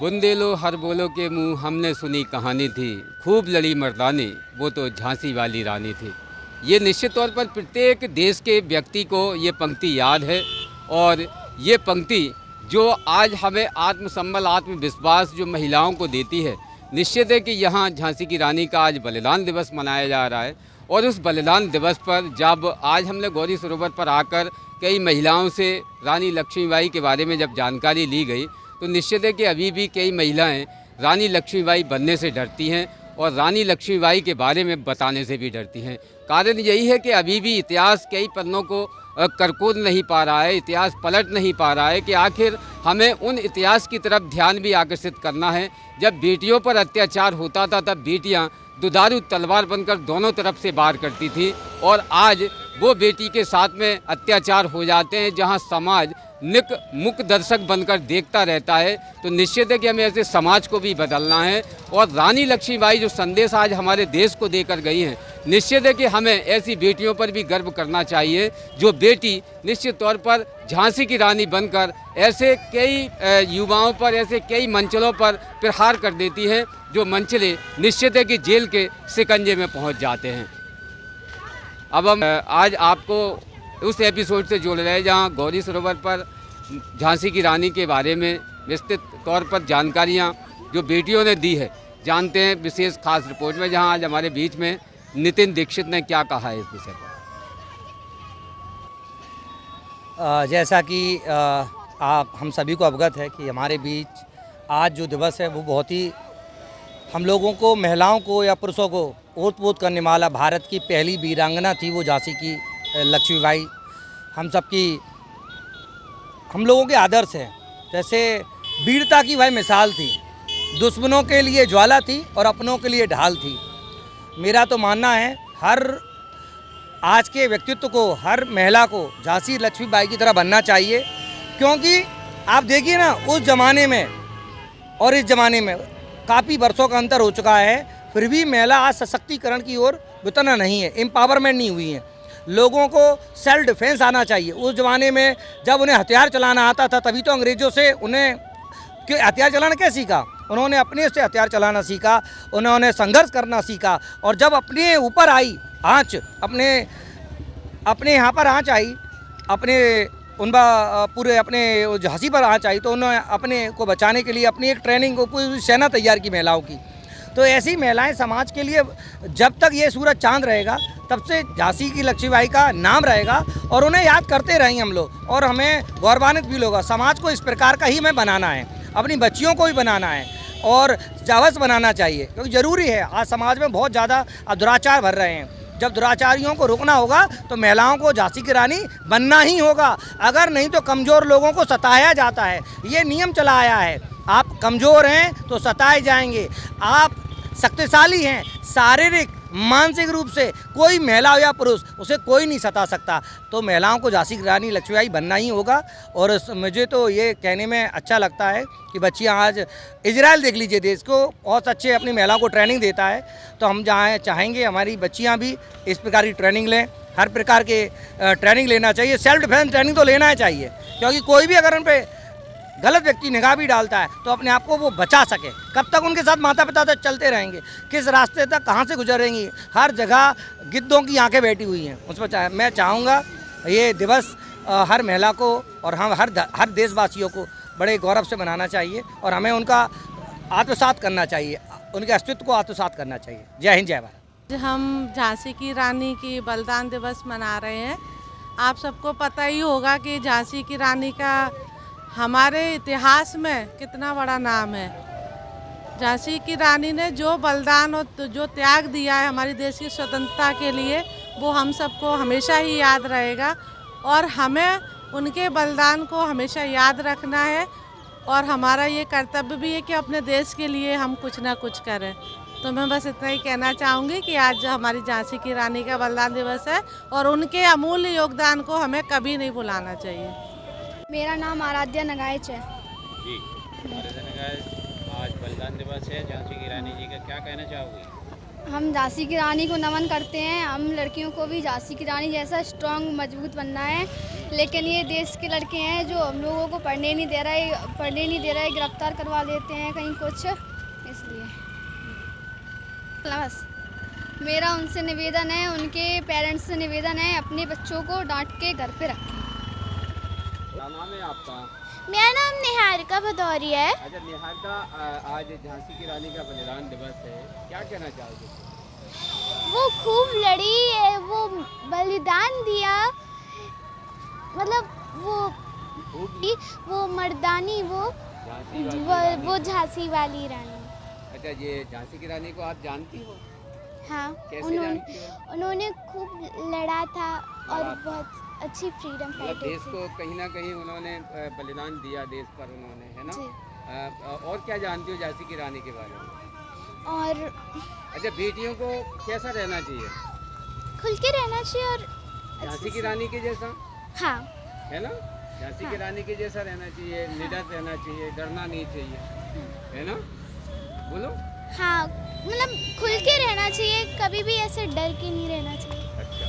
बुंदेलो हर बोलो के मुँह हमने सुनी कहानी थी, खूब लड़ी मर्दानी वो तो झांसी वाली रानी थी। ये निश्चित तौर पर प्रत्येक देश के व्यक्ति को ये पंक्ति याद है और ये पंक्ति जो आज हमें आत्मसम्मल आत्मविश्वास जो महिलाओं को देती है। निश्चित है कि यहाँ झांसी की रानी का आज बलिदान दिवस मनाया जा रहा है और उस बलिदान दिवस पर जब आज हमने गौरी सरोवर पर आकर कई महिलाओं से रानी लक्ष्मीबाई के बारे में जब जानकारी ली गई तो निश्चित है कि अभी भी कई महिलाएं रानी लक्ष्मीबाई बनने से डरती हैं और रानी लक्ष्मीबाई के बारे में बताने से भी डरती हैं। कारण यही है कि अभी भी इतिहास कई पन्नों को करकोद नहीं पा रहा है, इतिहास पलट नहीं पा रहा है कि आखिर हमें उन इतिहास की तरफ ध्यान भी आकर्षित करना है। जब बेटियों पर अत्याचार होता था तब बेटियां दुधारू तलवार बनकर दोनों तरफ से वार करती थी और आज वो बेटी के साथ में अत्याचार हो जाते हैं जहां समाज मुक दर्शक बनकर देखता रहता है। तो निश्चित है कि हमें ऐसे समाज को भी बदलना है और रानी लक्ष्मीबाई जो संदेश आज हमारे देश को देकर गई हैं, निश्चित है कि हमें ऐसी बेटियों पर भी गर्व करना चाहिए जो बेटी निश्चित तौर पर झांसी की रानी बनकर ऐसे कई युवाओं पर ऐसे कई मंचलों पर प्रहार कर देती हैं जो मंचले निश्चित है कि जेल के शिकंजे में पहुंच जाते हैं। अब हम आज आपको उस एपिसोड से जोड़ रहे हैं जहां गौरी सरोवर पर झांसी की रानी के बारे में विस्तृत तौर पर जानकारियां जो बेटियों ने दी है जानते हैं विशेष खास रिपोर्ट में, जहां आज हमारे बीच में नितिन दीक्षित ने क्या कहा है इस विषय पर। जैसा कि आप हम सभी को अवगत है कि हमारे बीच आज जो दिवस है वो बहुत ही हम लोगों को, महिलाओं को या पुरुषों को ओत-पोत करने वाला भारत की पहली वीरांगना थी वो झांसी की लक्ष्मीबाई। हम लोगों के आदर्श हैं। जैसे वीरता की वह मिसाल थी, दुश्मनों के लिए ज्वाला थी और अपनों के लिए ढाल थी। मेरा तो मानना है हर आज के व्यक्तित्व को, हर महिला को झांसी लक्ष्मीबाई की तरह बनना चाहिए, क्योंकि आप देखिए ना उस ज़माने में और इस ज़माने में काफ़ी वर्षों का अंतर हो चुका है, फिर भी महिला आज सशक्तिकरण की ओर उतना नहीं है, एम्पावरमेंट नहीं हुई है। लोगों को सेल्फ डिफेंस आना चाहिए। उस ज़माने में जब उन्हें हथियार चलाना आता था तभी तो अंग्रेज़ों से उन्हें हथियार चलाना क्या सीखा, उन्होंने अपने से हथियार चलाना सीखा, उन्होंने संघर्ष करना सीखा। और जब अपने ऊपर आई आँच, अपने यहाँ पर आँच आई, अपने पूरे अपने झांसी पर आँच आई, तो उन्होंने अपने को बचाने के लिए अपनी एक ट्रेनिंग को पूरी सेना तैयार की महिलाओं की। तो ऐसी महिलाएं समाज के लिए जब तक ये सूरज चांद रहेगा तब से झांसी की लक्ष्मीबाई का नाम रहेगा और उन्हें याद करते रहेंगे हम लोग, और हमें गौरवान्वित फील होगा। समाज को इस प्रकार का ही हमें बनाना है, अपनी बच्चियों को भी बनाना है और जावस बनाना चाहिए, क्योंकि ज़रूरी है। आज समाज में बहुत ज़्यादा दुराचार भर रहे हैं। जब दुराचारियों को रोकना होगा तो महिलाओं को झांसी की रानी बनना ही होगा, अगर नहीं तो कमज़ोर लोगों को सताया जाता है। ये नियम चला आया है, आप कमज़ोर हैं तो सताए जाएंगे, आप शक्तिशाली हैं शारीरिक मानसिक रूप से, कोई महिला या पुरुष उसे कोई नहीं सता सकता। तो महिलाओं को झांसी की रानी लक्ष्मीबाई बनना ही होगा। और मुझे तो ये कहने में अच्छा लगता है कि बच्चियां आज इजराइल देख लीजिए, देश को बहुत अच्छे अपनी महिलाओं को ट्रेनिंग देता है, तो हम जहाँ चाहेंगे हमारी बच्चियां भी इस प्रकार की ट्रेनिंग लें। हर प्रकार के ट्रेनिंग लेना चाहिए, सेल्फ डिफेंस ट्रेनिंग तो लेना ही चाहिए, क्योंकि कोई भी अगर उन पर गलत व्यक्ति निगाह भी डालता है तो अपने आप को वो बचा सके। कब तक उनके साथ माता पिता तक चलते रहेंगे, किस रास्ते तक कहाँ से गुजरेंगी। हर जगह गिद्धों की आंखें बैठी हुई हैं, उस पर मैं चाहूँगा ये दिवस हर महिला को और हम हर देशवासियों को बड़े गौरव से मनाना चाहिए और हमें उनका आत्मसात करना चाहिए, उनके अस्तित्व को आत्मसात करना चाहिए। जय हिंद, जय भारत। हम झांसी की रानी की बलिदान दिवस मना रहे हैं। आप सबको पता ही होगा कि झांसी की रानी का हमारे इतिहास में कितना बड़ा नाम है। झांसी की रानी ने जो बलिदान और जो त्याग दिया है हमारी देश की स्वतंत्रता के लिए, वो हम सबको हमेशा ही याद रहेगा और हमें उनके बलिदान को हमेशा याद रखना है। और हमारा ये कर्तव्य भी है कि अपने देश के लिए हम कुछ ना कुछ करें। तो मैं बस इतना ही कहना चाहूँगी कि आज हमारी झांसी की रानी का बलिदान दिवस है और उनके अमूल्य योगदान को हमें कभी नहीं भुलाना चाहिए। मेरा नाम आराध्या नगाइच है जी, आराध्या नगाइच, आज बलिदान दिवस है झांसी की रानी जी का, क्या कहना चाहोगे? हम झांसी की रानी को नमन करते हैं। हम लड़कियों को भी झांसी की रानी जैसा स्ट्रांग मजबूत बनना है, लेकिन ये देश के लड़के हैं जो हम लोगों को पढ़ने नहीं दे रहे, गिरफ्तार करवा लेते हैं कहीं कुछ, इसलिए बस मेरा उनसे निवेदन है, उनके पेरेंट्स से निवेदन है, अपने बच्चों को डांट के घर पे रखें। क्या नाम है आपका? मेरा नाम निहारिका भदौरिया है। अच्छा निहारिका, आज झांसी की रानी का बलिदान दिवस है, क्या कहना चाहोगे? वो खूब लड़ी है, वो बलिदान दिया, मतलब वो मर्दानी, वो झांसी वाली रानी। अच्छा, ये झांसी की रानी को आप जानती हो? हाँ, कैसे जानती हो? उन्होंने खूब लड़ा था और बहुत अच्छी फ्रीडम मतलब फाइटर देश थी। को कहीं ना कहीं उन्होंने बलिदान दिया, देश पर उन्होंने, है ना? जी। और क्या जानती हो झांसी की रानी के बारे में? और अच्छा, बेटियों को कैसा रहना चाहिए? खुल के रहना चाहिए और झांसी की रानी के जैसा, हाँ, है ना? झांसी की रानी के जैसा रहना चाहिए, निडर रहना चाहिए, डरना नहीं चाहिए, है ना? बोलो। हाँ, मतलब खुल के रहना चाहिए, कभी भी ऐसे डर के नहीं रहना चाहिए। अच्छा,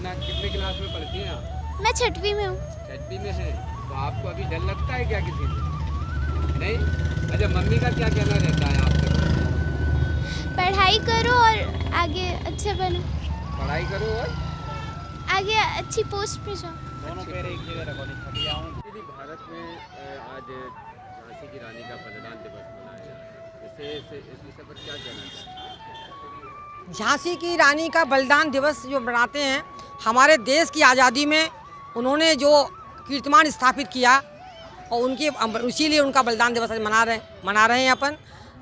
कितने क्लास में पढ़ती हैं आप? मैं 6वीं में हूँ। 6वीं में है, तो आपको अभी डर लगता है क्या किसी से? नहीं? अच्छा, मम्मी का क्या कहना रहता है आपसे? पढ़ाई करो और आगे अच्छे बनो, पढ़ाई करो और आगे अच्छी पोस्ट पे जाओ। दोनों पैर एक जगह रखो, नहीं थक जाऊं। यदि भारत में आज झांसी की रानी का बलिदान दिवस मनाया जा रहा है, इस विषय पर क्या कहना चाहते हैं? झांसी की रानी का बलिदान दिवस जो मनाते हैं, हमारे देश की आज़ादी में उन्होंने जो कीर्तिमान स्थापित किया और उनके इसीलिए उनका बलिदान दिवस आज मना रहे हैं अपन।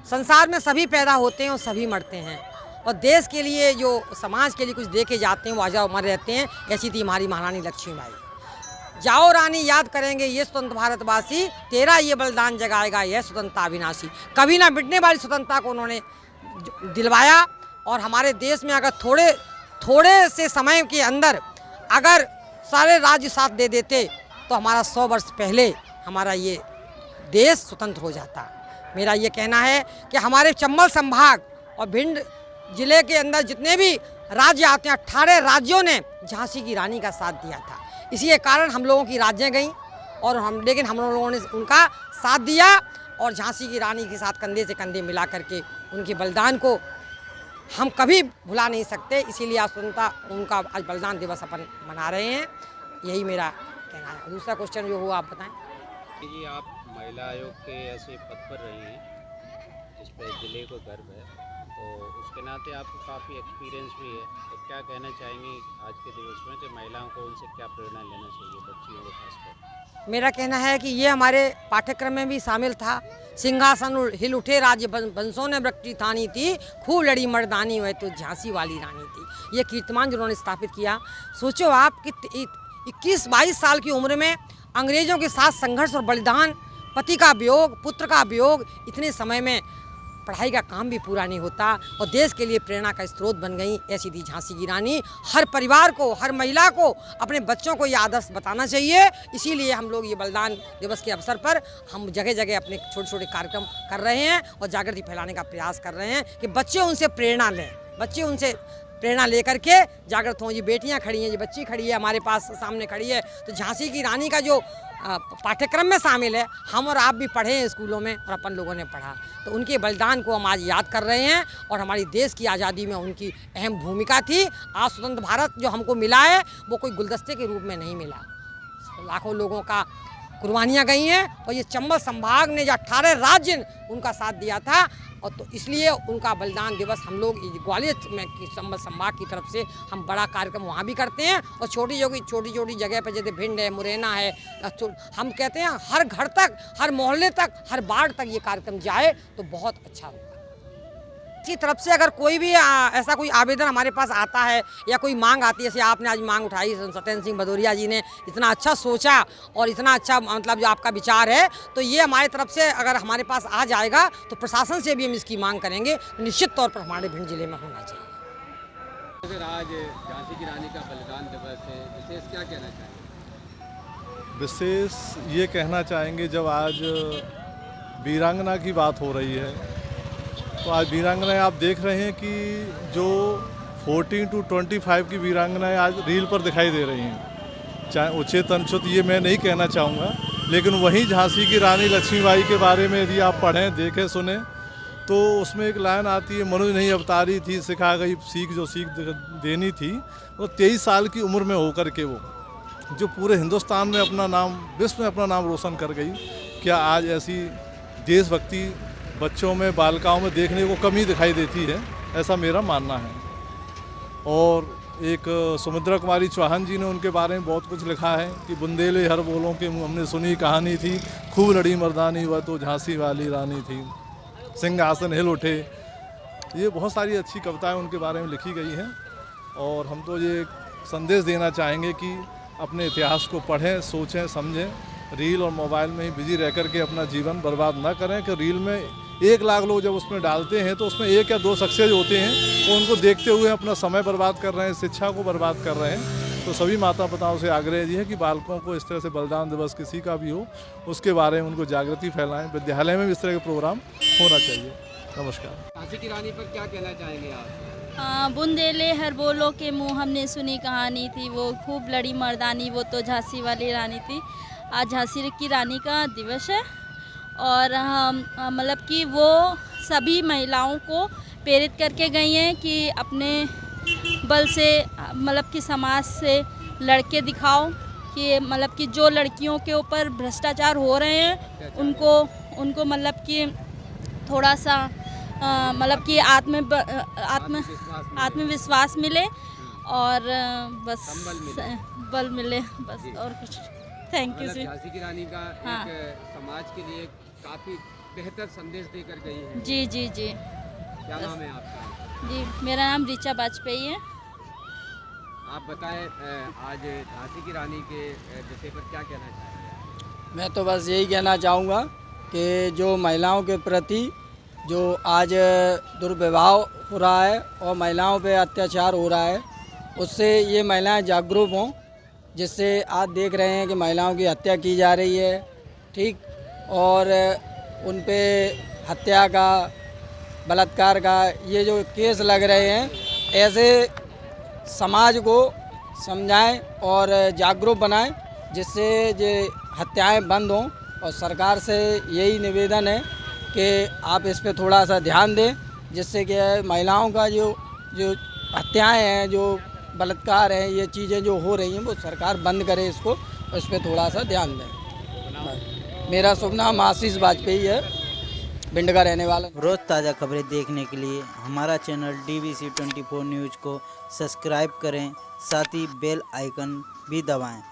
संसार में सभी पैदा होते हैं और सभी मरते हैं, और देश के लिए जो समाज के लिए कुछ दे के जाते हैं वो आज अमर रहते हैं। ऐसी थी हमारी महारानी लक्ष्मीबाई। जाओ रानी याद करेंगे ये स्वतंत्र भारतवासी, तेरा ये बलिदान जगाएगा यह स्वतंत्रता अविनाशी। कभी ना मिटने वाली स्वतंत्रता को उन्होंने दिलवाया, और हमारे देश में अगर थोड़े से समय के अंदर अगर सारे राज्य साथ दे देते तो हमारा 100 वर्ष पहले हमारा ये देश स्वतंत्र हो जाता। मेरा ये कहना है कि हमारे चंबल संभाग और भिंड जिले के अंदर जितने भी राज्य आते हैं, 18 राज्यों ने झांसी की रानी का साथ दिया था। इसी के कारण हम लोगों की राज्यें गईं, और लेकिन हम लोगों ने उनका साथ दिया, और झांसी की रानी के साथ कंधे से कंधे मिला करके उनके बलिदान को हम कभी भुला नहीं सकते। इसीलिए आज स्वतंत्रता उनका आज बलिदान दिवस अपन मना रहे हैं। यही मेरा कहना है। दूसरा क्वेश्चन जो हुआ आप बताएं। जी, आप महिला आयोग के ऐसे पद पर रही हैं जिस पर जिले को गर्व है, तो उसके नाते आपको काफ़ी एक्सपीरियंस भी है, तो क्या कहना चाहेंगी आज के दिवस में कि महिलाओं को उनसे क्या प्रेरणा लेना चाहिए, बच्चियों को खासकर? मेरा कहना है कि ये हमारे पाठ्यक्रम में भी शामिल था। सिंहासन हिल उठे राज्य बंसों ने वृत्ति ठानी थी, खूब लड़ी मर्दानी वह तो झांसी वाली रानी थी। ये कीर्तिमान जिन्होंने स्थापित किया। सोचो आप कि 21-22 साल की उम्र में अंग्रेजों के साथ संघर्ष और बलिदान, पति का वियोग, पुत्र का वियोग, इतने समय में पढ़ाई का काम भी पूरा नहीं होता और देश के लिए प्रेरणा का स्रोत बन गई। ऐसी थी झांसी की रानी। हर परिवार को, हर महिला को, अपने बच्चों को ये आदर्श बताना चाहिए। इसीलिए हम लोग ये बलिदान दिवस के अवसर पर हम जगह जगह अपने छोटे छोटे कार्यक्रम कर रहे हैं और जागृति फैलाने का प्रयास कर रहे हैं कि बच्चे उनसे प्रेरणा लें, बच्चे उनसे प्रेरणा लेकर के जागृत हों। ये बेटियां खड़ी हैं, ये बच्ची खड़ी है हमारे पास सामने खड़ी है, तो झांसी की रानी का जो पाठ्यक्रम में शामिल है, हम और आप भी पढ़े हैं स्कूलों में और अपन लोगों ने पढ़ा, तो उनके बलिदान को हम आज याद कर रहे हैं और हमारी देश की आज़ादी में उनकी अहम भूमिका थी। आज स्वतंत्र भारत जो हमको मिला है वो कोई गुलदस्ते के रूप में नहीं मिला, लाखों लोगों का कुर्बानियाँ गई हैं और ये चंबल संभाग ने जो 18 राज्य उनका साथ दिया था, और तो इसलिए उनका बलिदान दिवस हम लोग ग्वालियर में चंबल संभाग की तरफ से हम बड़ा कार्यक्रम वहाँ भी करते हैं और छोटी छोटी जगह पर जैसे भिंड है, मुरैना है, हम कहते हैं हर घर तक, हर मोहल्ले तक, हर वार्ड तक ये कार्यक्रम जाए तो बहुत अच्छा होगा। की तरफ से अगर कोई भी ऐसा कोई आवेदन हमारे पास आता है या कोई मांग आती है, जैसे आपने आज मांग उठाई, सत्येंद्र सिंह भदौरिया जी ने इतना अच्छा सोचा और इतना अच्छा मतलब जो आपका विचार है, तो ये हमारे तरफ से अगर हमारे पास आ जाएगा तो प्रशासन से भी हम इसकी मांग करेंगे, निश्चित तौर पर हमारे भिंड जिले में होना चाहिए। फिर आज झांसी की रानी का बलिदान दिवस है, विशेष क्या कहना चाहेंगे? विशेष ये कहना चाहेंगे, जब आज वीरांगना की बात हो रही है तो आज वीरांगनाएं आप देख रहे हैं कि जो 14 to 25 की वीरांगनाएं आज रील पर दिखाई दे रही हैं। चाहे उचित अनुचित ये मैं नहीं कहना चाहूँगा, लेकिन वहीं झांसी की रानी लक्ष्मीबाई के बारे में यदि आप पढ़ें, देखें, सुने तो उसमें एक लाइन आती है, मनुज नहीं अवतारी थी, सिखा गई सीख जो सीख देनी थी। वो 23 साल की उम्र में होकर के वो जो पूरे हिंदुस्तान में अपना नाम, विश्व में अपना नाम रोशन कर गई। क्या आज ऐसी देशभक्ति बच्चों में, बालिकाओं में देखने को कमी दिखाई देती है? ऐसा मेरा मानना है। और एक सुमित्रा कुमारी चौहान जी ने उनके बारे में बहुत कुछ लिखा है कि बुंदेले हर बोलों के मुँह हमने सुनी कहानी थी, खूब लड़ी मर्दानी वह तो झांसी वाली रानी थी, सिंहासन हिल उठे। ये बहुत सारी अच्छी कविताएं उनके बारे में लिखी गई हैं। और हम तो ये संदेश देना चाहेंगे कि अपने इतिहास को पढ़ें, सोचें, समझें। रील और मोबाइल में ही बिजी रह कर के अपना जीवन बर्बाद ना करें कि रील में 1 लाख लोग जब उसमें डालते हैं तो उसमें 1 या 2 सक्सेस होते हैं, तो उनको देखते हुए अपना समय बर्बाद कर रहे हैं, शिक्षा को बर्बाद कर रहे हैं। तो सभी माता पिताओं से आग्रह ये है कि बालकों को इस तरह से बलिदान दिवस किसी का भी हो, उसके बारे में उनको जागृति फैलाएं। विद्यालय में भी इस तरह के प्रोग्राम होना चाहिए। नमस्कार। झांसी की रानी पर क्या कहना चाहेंगे आप? बुंदेले हर बोलों के मुँह हमने सुनी कहानी थी, वो खूब लड़ी मर्दानी वो तो झांसी वाली रानी थी। आज झांसी की रानी का दिवस है और हम मतलब कि वो सभी महिलाओं को प्रेरित करके गई हैं कि अपने बल से मतलब कि समाज से लड़के दिखाओ कि मतलब कि जो लड़कियों के ऊपर भ्रष्टाचार हो रहे हैं उनको मतलब कि थोड़ा सा मतलब कि आत्मविश्वास मिले और बस बल मिले, बस और कुछ। थैंक यू जी। झांसी की रानी का एक समाज के लिए काफ़ी बेहतर संदेश देकर गई है। जी जी जी। क्या नाम है आपका? जी मेरा नाम ऋचा वाजपेयी है। आप बताएं, आज झांसी की रानी के विषय पर क्या कहना चाहेंगे? मैं तो बस यही कहना चाहूँगा कि जो महिलाओं के प्रति जो आज दुर्व्यवहार हो रहा है और महिलाओं पे अत्याचार हो रहा है, उससे ये महिलाएं जागरूक हों, जिससे आज देख रहे हैं कि महिलाओं की हत्या की जा रही है, ठीक, और उन पे हत्या का, बलात्कार का ये जो केस लग रहे हैं, ऐसे समाज को समझाएं और जागरूक बनाएं, जिससे ये हत्याएं बंद हों। और सरकार से यही निवेदन है कि आप इस पे थोड़ा सा ध्यान दें, जिससे कि महिलाओं का जो हत्याएं हैं, जो बलात्कार हैं, ये चीज़ें जो हो रही हैं वो सरकार बंद करे इसको, इस पे थोड़ा सा ध्यान दें। मेरा शुभ नाम आशीष वाजपेयी है, भिंड का रहने वाला। रोज़ ताज़ा खबरें देखने के लिए हमारा चैनल DBC 24 न्यूज़ को सब्सक्राइब करें, साथ ही बेल आइकन भी दबाएं।